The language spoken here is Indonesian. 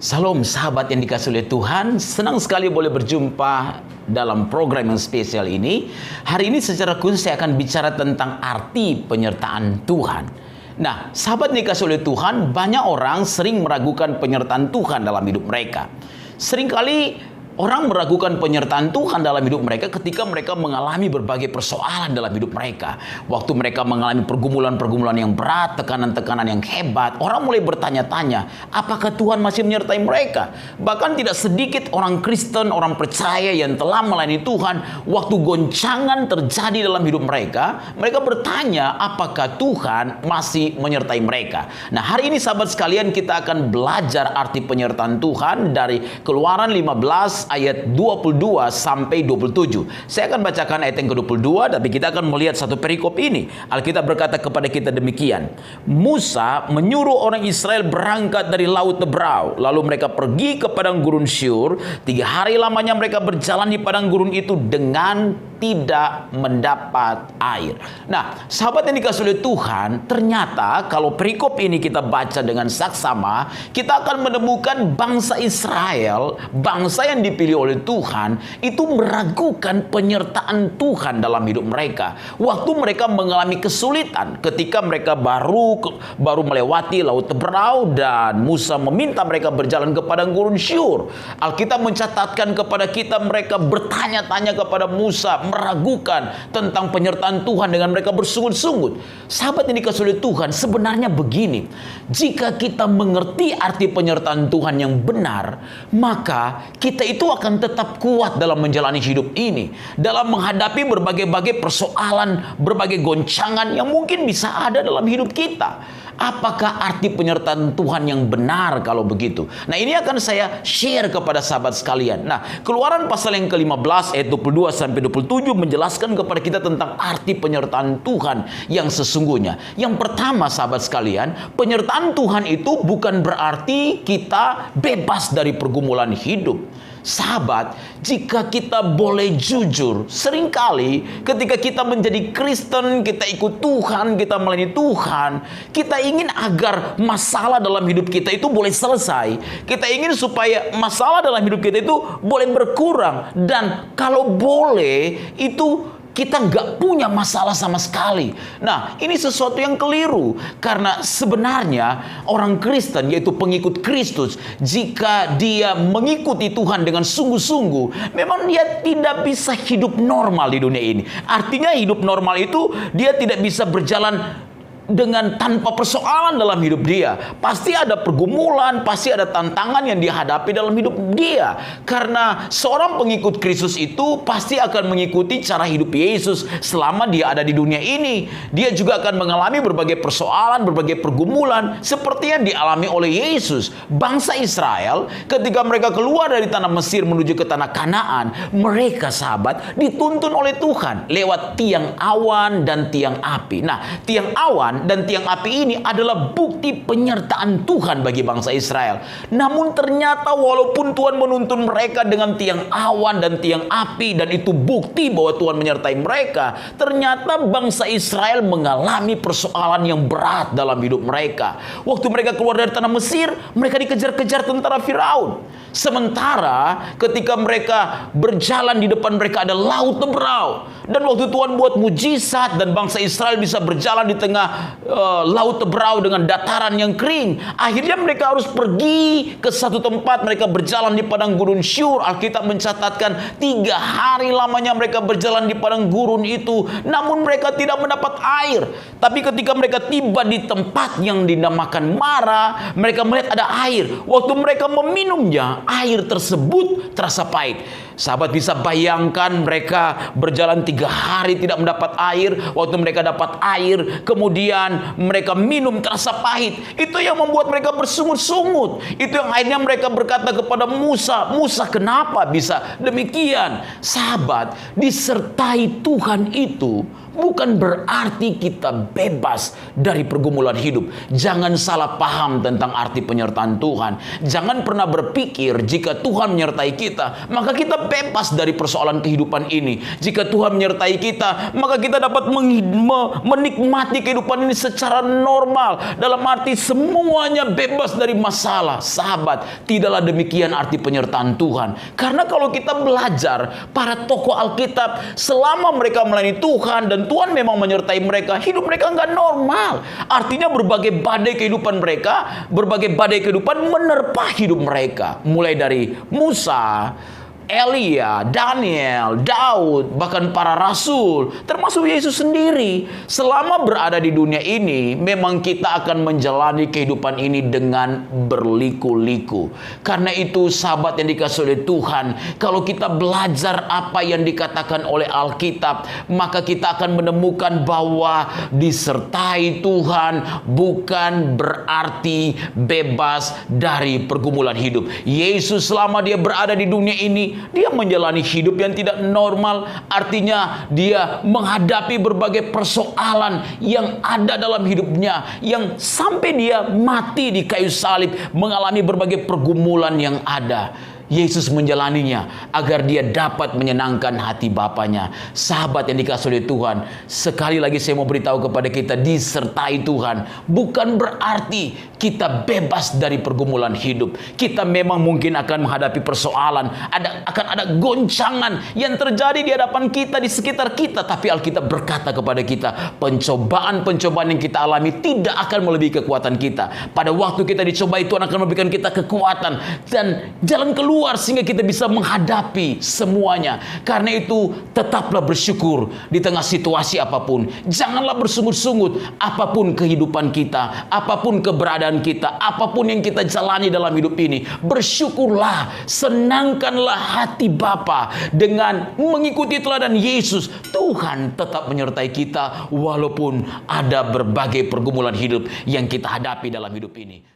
Salam sahabat yang dikasihi oleh Tuhan, senang sekali boleh berjumpa dalam program yang spesial ini. Hari ini secara khusus saya akan bicara tentang arti penyertaan Tuhan. Nah, sahabat yang dikasihi oleh Tuhan, banyak orang sering meragukan penyertaan Tuhan dalam hidup mereka. Seringkali orang meragukan penyertaan Tuhan dalam hidup mereka ketika mereka mengalami berbagai persoalan dalam hidup mereka. Waktu mereka mengalami pergumulan-pergumulan yang berat, tekanan-tekanan yang hebat, orang mulai bertanya-tanya, apakah Tuhan masih menyertai mereka? Bahkan tidak sedikit orang Kristen, orang percaya yang telah melayani Tuhan, waktu goncangan terjadi dalam hidup mereka, mereka bertanya apakah Tuhan masih menyertai mereka. Nah, hari ini sahabat sekalian, kita akan belajar arti penyertaan Tuhan dari Keluaran 15 ayat 22 sampai 27. Saya akan bacakan ayat yang ke-22, tapi kita akan melihat satu perikop ini. Alkitab berkata kepada kita demikian. Musa menyuruh orang Israel berangkat dari Laut Tebrau. Lalu mereka pergi ke padang gurun Syur. 3 hari lamanya mereka berjalan di padang gurun itu dengan tidak mendapat air. Nah, sahabat yang dikasihi oleh Tuhan, ternyata kalau perikop ini kita baca dengan saksama, kita akan menemukan bangsa Israel, bangsa yang dipilih oleh Tuhan, itu meragukan penyertaan Tuhan dalam hidup mereka. Waktu mereka mengalami kesulitan, ketika mereka baru melewati Laut Tebrau dan Musa meminta mereka berjalan ke padang gurun Syur. Alkitab mencatatkan kepada kita mereka bertanya-tanya kepada Musa, meragukan tentang penyertaan Tuhan dengan mereka bersungut-sungut. Sahabat yang dikasihi oleh Tuhan, sebenarnya begini, jika kita mengerti arti penyertaan Tuhan yang benar, maka kita itu akan tetap kuat dalam menjalani hidup ini, dalam menghadapi berbagai persoalan, berbagai goncangan yang mungkin bisa ada dalam hidup kita. Apakah arti penyertaan Tuhan yang benar kalau begitu? Nah, ini akan saya share kepada sahabat sekalian. Nah, Keluaran pasal yang ke-15 ayat 22 sampai 27 menjelaskan kepada kita tentang arti penyertaan Tuhan yang sesungguhnya. Yang pertama, sahabat sekalian, penyertaan Tuhan itu bukan berarti kita bebas dari pergumulan hidup. Sahabat, jika kita boleh jujur, seringkali ketika kita menjadi Kristen, kita ikut Tuhan, kita melayani Tuhan, kita ingin agar masalah dalam hidup kita itu boleh selesai. Kita ingin supaya masalah dalam hidup kita itu boleh berkurang. Dan kalau boleh, itu kita nggak punya masalah sama sekali. Nah, ini sesuatu yang keliru. Karena sebenarnya orang Kristen, yaitu pengikut Kristus, jika dia mengikuti Tuhan dengan sungguh-sungguh, memang dia tidak bisa hidup normal di dunia ini. Artinya hidup normal itu dia tidak bisa berjalan dengan tanpa persoalan dalam hidup dia. Pasti ada pergumulan, pasti ada tantangan yang dihadapi dalam hidup dia. Karena seorang pengikut Kristus itu pasti akan mengikuti cara hidup Yesus selama dia ada di dunia ini. Dia juga akan mengalami berbagai persoalan, berbagai pergumulan seperti yang dialami oleh Yesus. Bangsa Israel ketika mereka keluar dari tanah Mesir menuju ke tanah Kanaan, mereka, sahabat, dituntun oleh Tuhan lewat tiang awan dan tiang api. Nah, tiang awan dan tiang api ini adalah bukti penyertaan Tuhan bagi bangsa Israel. Namun ternyata walaupun Tuhan menuntun mereka dengan tiang awan dan tiang api, dan itu bukti bahwa Tuhan menyertai mereka, ternyata bangsa Israel mengalami persoalan yang berat dalam hidup mereka. Waktu mereka keluar dari tanah Mesir, mereka dikejar-kejar tentara Firaun. Sementara ketika mereka berjalan, di depan mereka ada Laut Tebrau. Dan waktu Tuhan buat mujizat dan bangsa Israel bisa berjalan di tengah Laut Tebrau dengan dataran yang kering, akhirnya mereka harus pergi ke satu tempat. Mereka berjalan di padang gurun Syur. Alkitab mencatatkan 3 hari lamanya mereka berjalan di padang gurun itu, namun mereka tidak mendapat air. Tapi ketika mereka tiba di tempat yang dinamakan Mara, mereka melihat ada air. Waktu mereka meminumnya, air tersebut terasa pahit. Sahabat bisa bayangkan mereka berjalan 3 hari tidak mendapat air. Waktu mereka dapat air, kemudian mereka minum terasa pahit. Itu yang membuat mereka bersungut-sungut. Itu yang akhirnya mereka berkata kepada Musa, Musa, kenapa bisa demikian? Sahabat, disertai Tuhan itu bukan berarti kita bebas dari pergumulan hidup. Jangan salah paham tentang arti penyertaan Tuhan. Jangan pernah berpikir jika Tuhan menyertai kita, maka kita kita bebas dari persoalan kehidupan ini. Jika Tuhan menyertai kita, maka kita dapat menikmati kehidupan ini secara normal. Dalam arti semuanya bebas dari masalah. Sahabat, tidaklah demikian arti penyertaan Tuhan. Karena kalau kita belajar para tokoh Alkitab, selama mereka melayani Tuhan dan Tuhan memang menyertai mereka, hidup mereka nggak normal. Artinya berbagai badai kehidupan mereka, berbagai badai kehidupan menerpa hidup mereka. Mulai dari Musa, Elia, Daniel, Daud, bahkan para rasul, termasuk Yesus sendiri. Selama berada di dunia ini, memang kita akan menjalani kehidupan ini dengan berliku-liku. Karena itu, sahabat yang dikasihi oleh Tuhan, kalau kita belajar apa yang dikatakan oleh Alkitab, maka kita akan menemukan bahwa disertai Tuhan bukan berarti bebas dari pergumulan hidup. Yesus selama dia berada di dunia ini, dia menjalani hidup yang tidak normal. Artinya dia menghadapi berbagai persoalan yang ada dalam hidupnya, yang sampai dia mati di kayu salib, mengalami berbagai pergumulan yang ada. Yesus menjalaninya agar dia dapat menyenangkan hati Bapanya. Sahabat yang dikasihi oleh Tuhan, sekali lagi saya mau beritahu kepada kita, disertai Tuhan bukan berarti kita bebas dari pergumulan hidup. Kita memang mungkin akan menghadapi persoalan, akan ada goncangan yang terjadi di hadapan kita, di sekitar kita. Tapi Alkitab berkata kepada kita, pencobaan-pencobaan yang kita alami tidak akan melebihi kekuatan kita. Pada waktu kita dicobai, Tuhan akan memberikan kita kekuatan dan jalan keluar sehingga kita bisa menghadapi semuanya. Karena itu, tetaplah bersyukur di tengah situasi apapun. Janganlah bersungut-sungut apapun kehidupan kita, apapun keberadaan kita, apapun yang kita jalani dalam hidup ini. Bersyukurlah, senangkanlah hati Bapa dengan mengikuti teladan Yesus. Tuhan tetap menyertai kita walaupun ada berbagai pergumulan hidup yang kita hadapi dalam hidup ini.